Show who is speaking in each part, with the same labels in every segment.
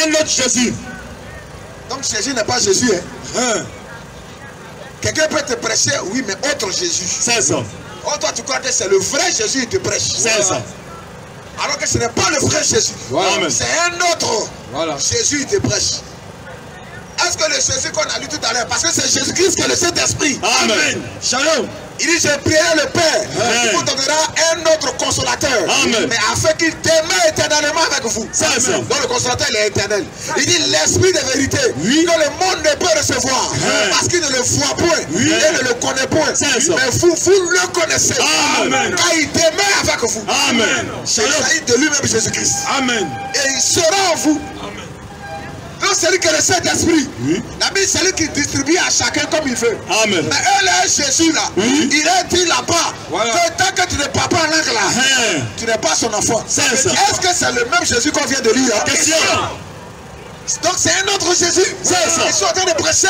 Speaker 1: un autre Jésus.
Speaker 2: Donc Jésus n'est pas Jésus. Hein? Quelqu'un peut te prêcher, oui, mais autre Jésus.
Speaker 1: C'est ça.
Speaker 2: Oh, toi, tu crois que c'est le vrai Jésus qui te prêche.
Speaker 1: C'est ça.
Speaker 2: Alors que ce n'est pas le vrai Jésus.
Speaker 1: Voilà.
Speaker 2: C'est un autre Jésus qui te prêche. Est-ce que le Jésus qu'on a lu tout à l'heure, parce que c'est Jésus-Christ qui est le Saint-Esprit.
Speaker 1: Amen. Shalom.
Speaker 2: Il dit, je prierai le Père, il vous donnera un autre consolateur.
Speaker 1: Amen.
Speaker 2: Mais afin qu'il demeure éternellement avec vous.
Speaker 1: C'est ça.
Speaker 2: Donc le consolateur, il est éternel. Il dit, l'esprit de vérité, que le monde ne peut recevoir, parce qu'il ne le voit point, et ne le connaît point. Mais vous le connaissez.
Speaker 1: Amen.
Speaker 2: Car il demeure avec vous.
Speaker 1: Amen.
Speaker 2: C'est Saïd de lui-même, Jésus-Christ.
Speaker 1: Amen.
Speaker 2: Et il sera en vous. Donc c'est lui qui est le Saint-Esprit. La Bible, c'est lui qui distribue à chacun comme il veut.
Speaker 1: Amen.
Speaker 2: Mais eux, là, Jésus, là, il a dit là-bas que tant que tu ne parles pas en langue là, tu n'es pas son enfant. Est-ce que c'est le même Jésus qu'on vient de lire?
Speaker 1: Question.
Speaker 2: Donc c'est un autre Jésus. Ils sont en train de prêcher.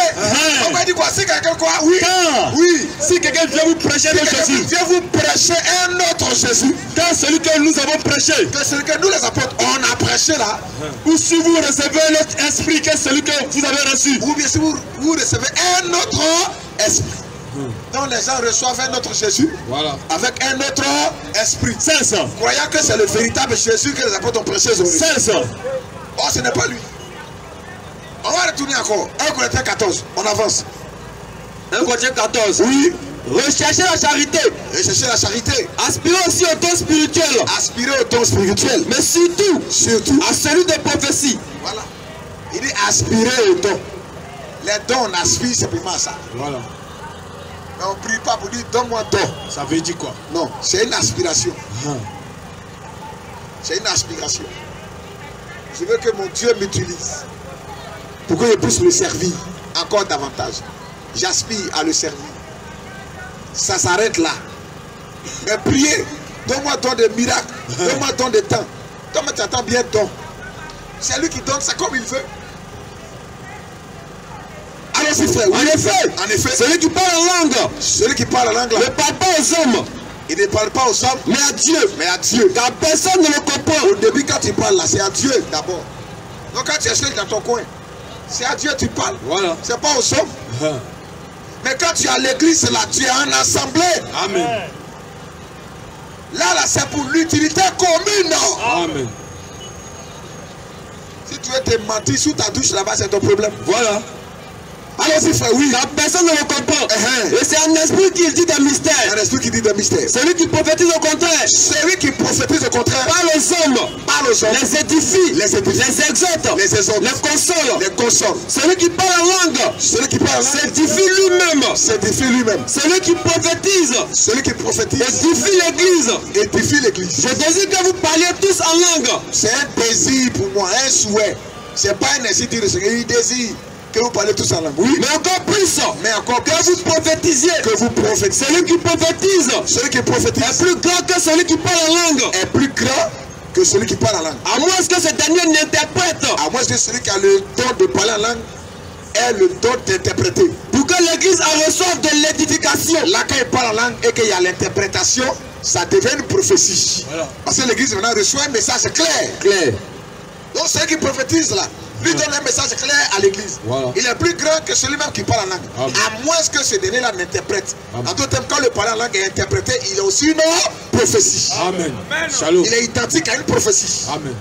Speaker 2: On va dire quoi? Si quelqu'un croit, oui.
Speaker 1: Si quelqu'un vient vous prêcher un autre Jésus,
Speaker 2: vient vous prêcher un autre Jésus,
Speaker 1: quand celui que nous avons prêché,
Speaker 2: que celui que nous les apôtres, on a prêché là,
Speaker 1: ou si vous recevez l'autre esprit que celui que vous avez reçu,
Speaker 2: ou bien si vous recevez un autre esprit. Donc les gens reçoivent un autre Jésus avec un autre esprit.
Speaker 1: C'est ça.
Speaker 2: Croyant que c'est le véritable Jésus que les apôtres ont prêché aujourd'hui.
Speaker 1: C'est ça.
Speaker 2: Oh, ce n'est pas lui. On va retourner encore. 1 Corinthiens 14. On avance.
Speaker 1: 1 Corinthiens 14.
Speaker 2: Oui.
Speaker 1: Recherchez la charité.
Speaker 2: Recherchez la charité.
Speaker 1: Aspirez aussi au don spirituel.
Speaker 2: Aspirez au don spirituel.
Speaker 1: Mais surtout à celui de prophétie.
Speaker 2: Voilà. Il dit aspirer au don. Les dons, on aspire simplement à ça.
Speaker 1: Voilà.
Speaker 2: Mais on ne prie pas pour dire donne-moi don.
Speaker 1: Ça veut dire quoi?
Speaker 2: Non, c'est une aspiration. C'est une aspiration. Je veux que mon Dieu m'utilise pour que je puisse le servir encore davantage. J'aspire à le servir. Ça s'arrête là. Mais prier, donne-moi don de miracles, donne-moi don de temps. Toi, tu attends bien don. C'est lui qui donne ça comme il veut. Allons-y, frère. Oui. En effet,
Speaker 1: celui qui parle en langue,
Speaker 2: celui qui parle en langue là,
Speaker 1: ne parle pas aux hommes.
Speaker 2: Il ne parle pas aux hommes,
Speaker 1: mais à Dieu. Car personne ne le comprend.
Speaker 2: Au début, quand tu parles là, c'est à Dieu d'abord. Donc quand tu es seul dans ton coin, c'est à Dieu que tu parles.
Speaker 1: Voilà.
Speaker 2: C'est pas aux hommes. Mais quand tu es à l'église là, tu es en assemblée.
Speaker 1: Amen.
Speaker 2: Là, c'est pour l'utilité commune.
Speaker 1: Amen.
Speaker 2: Si tu veux te mentir sous ta douche là-bas, c'est ton problème.
Speaker 1: Voilà.
Speaker 2: Allons-y, frère, oui.
Speaker 1: Car personne ne le comprend. Et c'est un esprit qui dit des mystères.
Speaker 2: Un esprit qui dit des mystères.
Speaker 1: Celui qui prophétise au contraire.
Speaker 2: Celui qui prophétise au contraire.
Speaker 1: Parle aux hommes.
Speaker 2: Parle aux hommes.
Speaker 1: Les édifie.
Speaker 2: Les édifie.
Speaker 1: Les exhorte.
Speaker 2: Les exhorte.
Speaker 1: Les console.
Speaker 2: Les console.
Speaker 1: Celui qui parle en langue.
Speaker 2: Celui qui parle en langue.
Speaker 1: S'édifie lui-même.
Speaker 2: S'édifie lui-même.
Speaker 1: Celui qui prophétise.
Speaker 2: Celui qui prophétise.
Speaker 1: Édifie l'église.
Speaker 2: Édifie l'église.
Speaker 1: Je désire que vous parliez tous en langue.
Speaker 2: C'est un désir pour moi, un souhait. C'est pas un ainsi dire, c'est un désir. Que vous parlez tous en langue. Oui.
Speaker 1: Mais encore plus.
Speaker 2: Mais encore
Speaker 1: que vous prophétisiez.
Speaker 2: Que vous prophétisiez.
Speaker 1: Celui qui prophétise.
Speaker 2: Celui qui prophétise.
Speaker 1: Est plus grand que celui qui parle en langue.
Speaker 2: Est plus grand que celui qui parle en langue.
Speaker 1: À moins que ce dernier n'interprète.
Speaker 2: À moins que celui qui a le don de parler en langue ait le don d'interpréter.
Speaker 1: Pour que l'église en reçoive de l'édification.
Speaker 2: Là, quand il parle en langue et qu'il y a l'interprétation, ça devient une prophétie. Voilà. Parce que l'église maintenant reçoit un message clair. Donc celui qui prophétise là, lui donne un message clair à l'église. Voilà. Il est plus grand que celui-même qui parle en langue. Amen. À moins que ce dernier-là n'interprète. En d'autres termes, quand le parler en langue est interprété, il est aussi une prophétie.
Speaker 1: Amen. Shalom.
Speaker 2: Il est identique à une prophétie.
Speaker 1: Amen.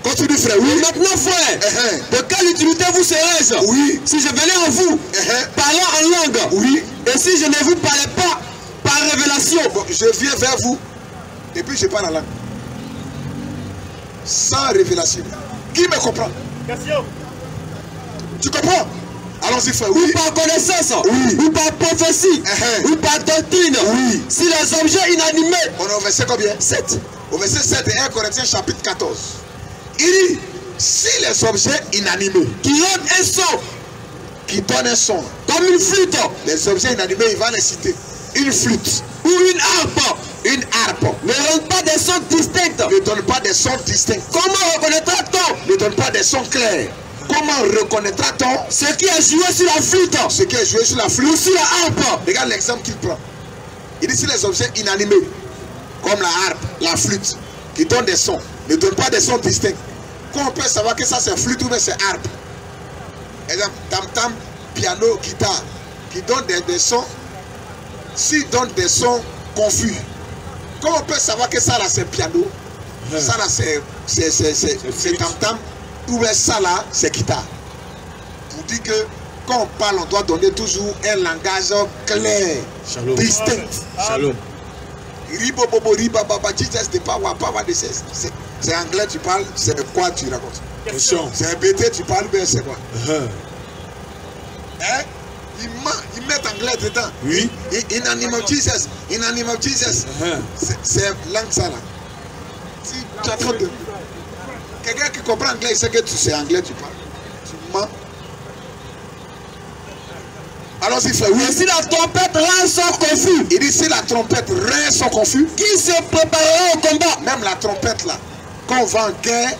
Speaker 2: Continue, frère. Oui.
Speaker 1: Et maintenant, frère, de quelle utilité vous serais-je? Oui. Si je venais en vous, parlant en langue. Oui. Et si je ne vous parlais pas par révélation.
Speaker 2: Bon, je viens vers vous et puis je parle en langue. Sans révélation. Qui me comprend?
Speaker 1: Question.
Speaker 2: Tu comprends? Allons-y, frère.
Speaker 1: Oui. Ou par connaissance. Oui. Ou par prophétie. Ou par doctrine. Oui. Si les objets inanimés.
Speaker 2: On est au verset combien? 7. Au verset 7 de 1 Corinthiens chapitre 14. Il dit, si les objets inanimés
Speaker 1: qui donnent un son,
Speaker 2: qui donnent un son,
Speaker 1: comme une flûte,
Speaker 2: les objets inanimés, il va les citer. Une flûte
Speaker 1: ou une harpe.
Speaker 2: Une harpe
Speaker 1: ne donne pas des sons distincts.
Speaker 2: Ne donne pas des sons distincts.
Speaker 1: Comment reconnaîtra-t-on?
Speaker 2: Ne donne pas des sons clairs. Comment reconnaîtra-t-on
Speaker 1: ce qui est joué sur la flûte?
Speaker 2: Ce qui est joué sur la flûte
Speaker 1: ou sur la harpe.
Speaker 2: Regarde l'exemple qu'il prend. Il dit si les objets inanimés, comme la harpe, la flûte, qui donnent des sons, ne donnent pas des sons distincts. Quand on peut savoir que ça c'est flûte ou bien c'est harpe. Exemple, tam-tam, piano, guitare, qui donne des sons, s'ils donnent des sons confus. Comment on peut savoir que ça là c'est piano, ça là c'est tam-tam, ou bien ça là c'est guitare. Pour dire que quand on parle, on doit donner toujours un langage clair, distinct.
Speaker 1: Shalom.
Speaker 2: C'est anglais, tu parles, c'est quoi tu racontes? C'est un BT, tu parles, bien c'est quoi? Hein? Ils mettent anglais dedans.
Speaker 1: Oui.
Speaker 2: In the name of Jesus. In the name of Jesus. C'est langue ça là. Si tu as trop de... Quelqu'un qui comprend anglais, il sait que tu sais anglais, tu parles. Tu mens. Allons-y, frère. Oui.
Speaker 1: Et si la trompette rend son confus.
Speaker 2: Il dit si la trompette rend son confus.
Speaker 1: Qui se préparera au combat?
Speaker 2: Même la trompette là, quand on va en guerre,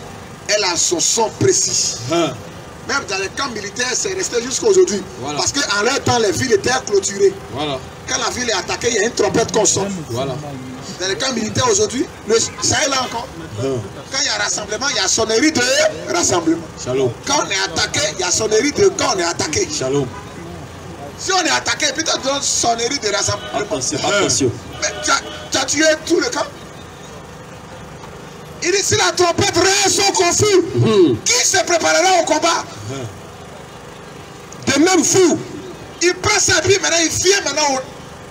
Speaker 2: elle a son son précis. Même dans les camps militaires, c'est resté jusqu'à aujourd'hui.
Speaker 1: Voilà.
Speaker 2: Parce qu'en leur temps, les villes étaient clôturées.
Speaker 1: Voilà.
Speaker 2: Quand la ville est attaquée, il y a une trompette qu'on sonne.
Speaker 1: Voilà.
Speaker 2: Dans les camps militaires aujourd'hui, ça est là encore. Quand il y a rassemblement, il y a sonnerie de rassemblement.
Speaker 1: Shalom.
Speaker 2: Quand on est attaqué, il y a sonnerie de quand on est attaqué.
Speaker 1: Shalom.
Speaker 2: Si on est attaqué, peut-être tu donnes sonnerie de rassemblement.
Speaker 1: Attention, attention.
Speaker 2: Mais tu as tué tout le camp. Il dit si la trompette rend son confus, qui se préparera au combat? De même fou. Il prend sa vie maintenant, il vient maintenant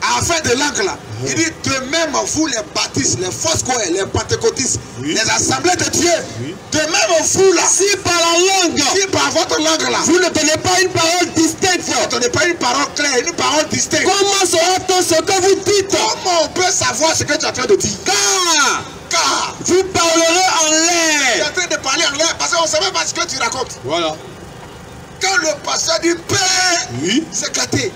Speaker 2: à la fin de l'angle là. Il dit de même vous les baptistes, les Foursquare, les pentecôtistes, les assemblées de Dieu. De même vous là.
Speaker 1: Si par la langue,
Speaker 2: si par votre langue là,
Speaker 1: vous ne donnez pas une parole distincte,
Speaker 2: vous ne donnez pas une parole claire, une parole distincte.
Speaker 1: Comment saura-t-on ce que vous dites?
Speaker 2: Comment on peut savoir ce que tu es en train de dire? Car
Speaker 1: vous parlerez en l'air.
Speaker 2: Tu es en train de parler en l'air parce qu'on ne sait même pas ce que tu racontes.
Speaker 1: Voilà.
Speaker 2: Quand le pasteur dit Père, c'est gâté.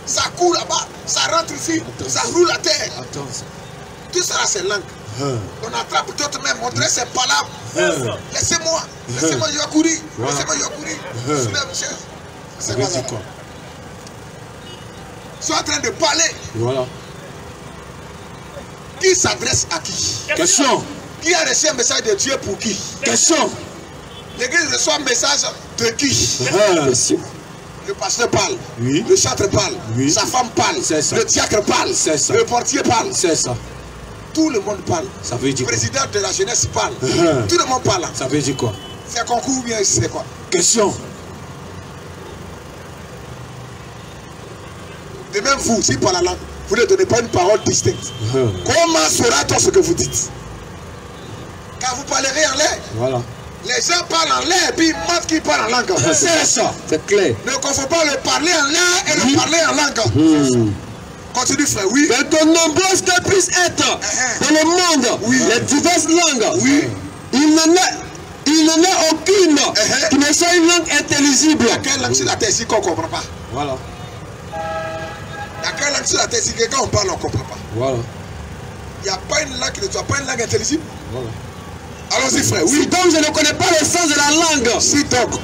Speaker 2: Ça court là-bas, ça rentre ici, ça roule à terre. Tout ça là c'est langue. On attrape d'autres même, montrer ses palabres. Laissez-moi, je vais courir. Laissez-moi, je vais courir. C'est quoi? Ils sont en train de parler.
Speaker 1: Voilà.
Speaker 2: Qui s'adresse à qui?
Speaker 1: Question.
Speaker 2: Qui a reçu un message de Dieu pour qui?
Speaker 1: Question.
Speaker 2: L'église reçoit un message de qui? Le pasteur parle, le chantre parle, sa femme parle, le diacre parle, le portier parle. C'est ça. Tout le monde parle. Ça veut dire le président de la jeunesse parle. Tout le monde parle. Ça veut dire quoi? C'est un concours ou bien c'est quoi? Question. De même vous, si par la langue, vous ne donnez pas une parole distincte. Comment saura-t-on ce que vous dites? Car vous parlerez en l'air. Voilà. Les gens parlent en l'air et puis ils mentent qu'ils parlent en langue. C'est ça. C'est clair. Ne confond pas le parler en l'air et le parler en langue. Continue frère, oui.
Speaker 1: Mais de nombreuses que puissent être dans le monde, les diverses langues, il n'en a aucune qui ne soit une langue intelligible.
Speaker 2: Il y a quelle langue sur la terre ici qu'on ne comprend pas? Voilà. Il y a quelle langue sur la terre ici que quand on parle on ne comprend pas? Voilà. Il n'y a pas une langue qui ne soit pas une langue intelligible? Voilà. Allons-y frère, oui.
Speaker 1: Si donc je ne connais pas le sens de la langue.
Speaker 2: Si donc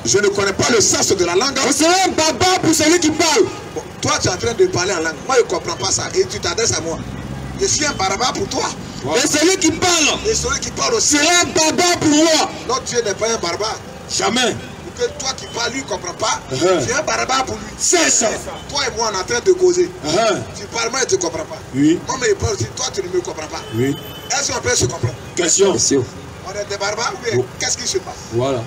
Speaker 2: je ne connais pas le sens de la langue.
Speaker 1: On serait un baba pour celui qui parle.
Speaker 2: Bon, toi tu es en train de parler en langue. Moi je ne comprends pas ça. Et tu t'adresses à moi. Je suis un baraba pour toi.
Speaker 1: Et celui qui parle.
Speaker 2: Et celui qui parle aussi.
Speaker 1: Serait un baba pour moi.
Speaker 2: Notre Dieu n'est pas un baraba.
Speaker 1: Jamais.
Speaker 2: Pour que toi qui parles, lui ne comprend pas. Tu es un baraba pour lui.
Speaker 1: C'est ça.
Speaker 2: Toi et moi on est en train de causer. Tu parles, moi je ne te comprends pas. Oui. Moi mais je parle aussi. Toi tu ne me comprends pas. Oui. Est-ce qu'on peut se comprendre?
Speaker 1: Question.
Speaker 2: On est des barbares ou bien qu'est-ce qui se passe? Voilà.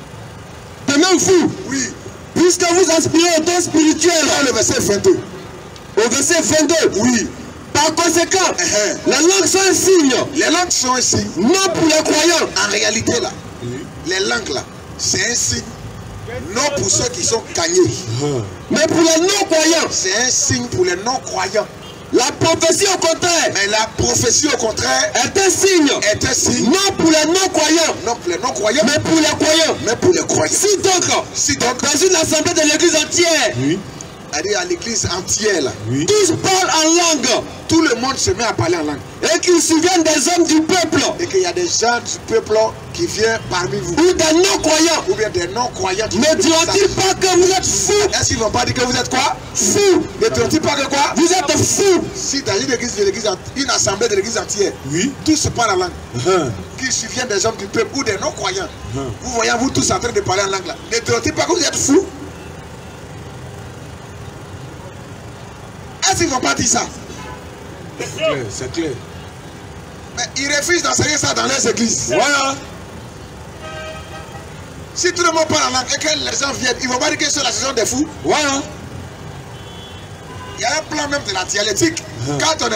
Speaker 1: De même vous.
Speaker 2: Oui.
Speaker 1: Puisque vous aspirez au don spirituel.
Speaker 2: Dans le verset 22.
Speaker 1: Au verset 22.
Speaker 2: Oui.
Speaker 1: Par conséquent, les langues sont un signe.
Speaker 2: Les langues sont un signe.
Speaker 1: Non pour les croyants.
Speaker 2: En réalité là, les langues là, c'est un signe. Non pour ceux qui sont gagnés.
Speaker 1: Mais pour les non-croyants.
Speaker 2: C'est un signe pour les non-croyants.
Speaker 1: La prophétie au contraire.
Speaker 2: Mais la prophétie au contraire
Speaker 1: est un signe.
Speaker 2: Est un signe.
Speaker 1: Non pour les non-croyants.
Speaker 2: Non pour les non-croyants.
Speaker 1: Mais pour les croyants.
Speaker 2: Mais pour les croyants.
Speaker 1: Si donc dans une assemblée de l'église entière.
Speaker 2: Oui. C'est-à-dire à l'église entière là.
Speaker 1: Oui. Tous parlent en langue.
Speaker 2: Tout le monde se met à parler en langue.
Speaker 1: Et qu'ils souviennent des hommes du peuple.
Speaker 2: Et qu'il y a des gens du peuple qui viennent parmi vous.
Speaker 1: Ou des non-croyants.
Speaker 2: Ou bien des non-croyants.
Speaker 1: Ne diront-ils pas que vous êtes fous?
Speaker 2: Est-ce qu'ils ne vont pas dire que vous êtes quoi?
Speaker 1: Fous.
Speaker 2: Ne diront-ils pas que quoi?
Speaker 1: Vous êtes fous.
Speaker 2: Si dans une église, une assemblée de l'église entière, oui, tous se parlent en langue. qui surviennent des hommes du peuple ou des non-croyants, vous voyez vous tous en train de parler en langue là, ne dites pas que vous êtes fous? Est-ce qu'ils ne vont pas dire ça?
Speaker 1: C'est clair.
Speaker 2: Mais ils refusent d'enseigner ça dans les églises.
Speaker 1: Voilà.
Speaker 2: Si tout le monde parle en langue et que les gens viennent, ils ne vont pas dire que c'est la saison des fous.
Speaker 1: Voilà.
Speaker 2: Il y a un plan même de la dialectique. Quand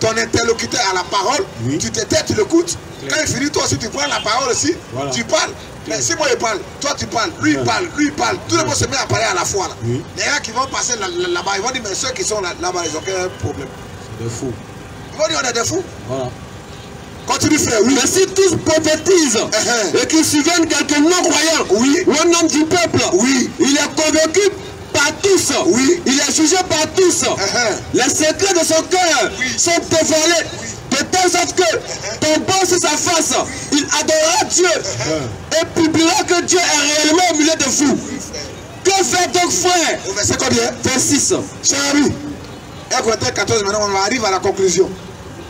Speaker 2: ton interlocuteur a la parole, tu te tais, tu l'écoutes. Quand il finit, toi aussi tu prends la parole aussi, tu parles. Mais si moi je parle, toi tu parles, lui il parle, lui il parle, tout le monde se met à parler à la fois. Là. Les gens qui vont passer là-bas, ils vont dire, mais ceux qui sont là-bas, ils ont quel problème?
Speaker 1: C'est des fous.
Speaker 2: Ils vont dire, on est des fous.
Speaker 1: Voilà.
Speaker 2: Continue frère, oui.
Speaker 1: Mais si tous prophétisent et qu'ils souviennent quelques non-croyants, ou un homme du peuple, il est convaincu par tous, il est jugé par tous, les secrets de son cœur sont dévoilés, de telle sorte que tombant sur sa face, il adorera Dieu et publiera que Dieu est réellement au milieu de vous. Que faire donc frère?
Speaker 2: Au verset combien?
Speaker 1: 26.
Speaker 2: Cher ami, 1 14, maintenant on arrive à la conclusion.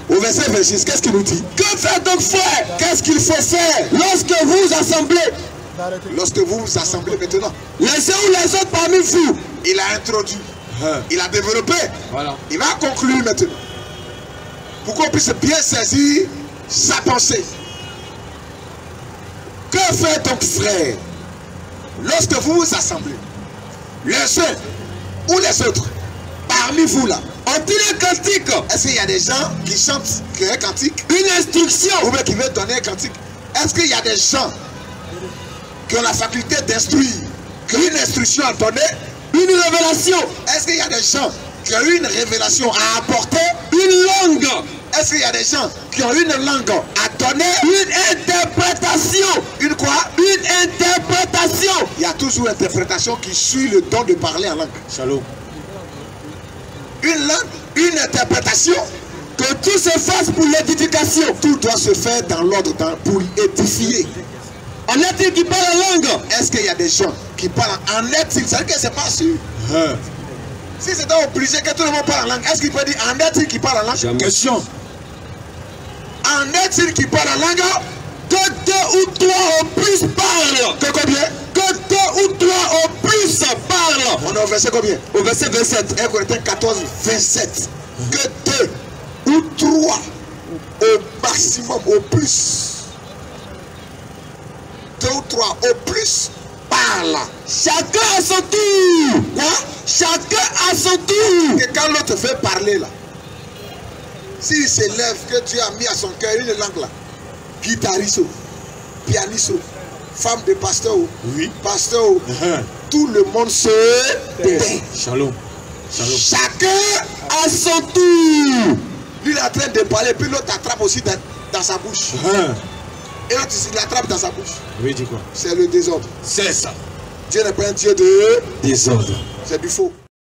Speaker 2: Au verset 26, qu'est-ce qu'il nous dit?
Speaker 1: Que faire donc frère?
Speaker 2: Qu'est-ce qu'il faut faire
Speaker 1: Lorsque vous assemblez,
Speaker 2: lorsque vous vous assemblez maintenant,
Speaker 1: les uns ou les autres parmi vous,
Speaker 2: il a introduit, il a développé,
Speaker 1: voilà.
Speaker 2: Il va conclure maintenant. Pour qu'on puisse bien saisir sa pensée. Que faire donc frère? Lorsque vous vous assemblez, les uns ou les autres, parmi vous là,
Speaker 1: ont-ils un cantique?
Speaker 2: Est-ce qu'il y a des gens qui chantent un cantique?
Speaker 1: Une instruction?
Speaker 2: Ou bien qui veulent donner un cantique? Est-ce qu'il y a des gens qui ont la faculté d'instruire, qui ont une instruction à donner?
Speaker 1: Une révélation?
Speaker 2: Est-ce qu'il y a des gens qui ont une révélation à apporter?
Speaker 1: Une langue?
Speaker 2: Est-ce qu'il y a des gens qui ont une langue à donner?
Speaker 1: Une interprétation?
Speaker 2: Une quoi?
Speaker 1: Une interprétation?
Speaker 2: Il y a toujours une interprétation qui suit le don de parler en langue.
Speaker 1: Shalom.
Speaker 2: Une langue, une interprétation.
Speaker 1: Que tout se fasse pour l'édification.
Speaker 2: Tout doit se faire dans l'ordre pour édifier.
Speaker 1: En est-il qui parle en langue?
Speaker 2: Est-ce qu'il y a des gens qui parlent en est-il? C'est-à-dire que c'est pas sûr. Si c'était obligé que tout le monde parle en langue, est-ce qu'il peut dire en est-il qui parle en langue?
Speaker 1: Jamais. Question.
Speaker 2: En est-il qui parle en langue?
Speaker 1: Que deux ou trois au plus parlent.
Speaker 2: Que combien?
Speaker 1: Que deux ou trois au plus parlent.
Speaker 2: On est au verset combien?
Speaker 1: Au verset 27.
Speaker 2: 1 Corinthiens 14, 27. Que deux ou trois au maximum, au plus. Deux ou trois au plus parlent.
Speaker 1: Chacun à son tour.
Speaker 2: Quoi?
Speaker 1: Chacun à son tour.
Speaker 2: Et quand l'autre fait parler là, s'il s'élève que Dieu a mis à son cœur une langue là, guitariste, pianiste, femme de pasteur, pasteur, tout le monde se tait.
Speaker 1: Shalom. Shalom.
Speaker 2: Chacun
Speaker 1: à son tour.
Speaker 2: Lui il est en train de parler, puis l'autre attrape aussi dans sa bouche. Et l'autre il attrape dans sa bouche.
Speaker 1: Oui, dis quoi?
Speaker 2: C'est le désordre.
Speaker 1: C'est ça.
Speaker 2: Dieu n'est pas un Dieu de
Speaker 1: désordre.
Speaker 2: C'est du faux.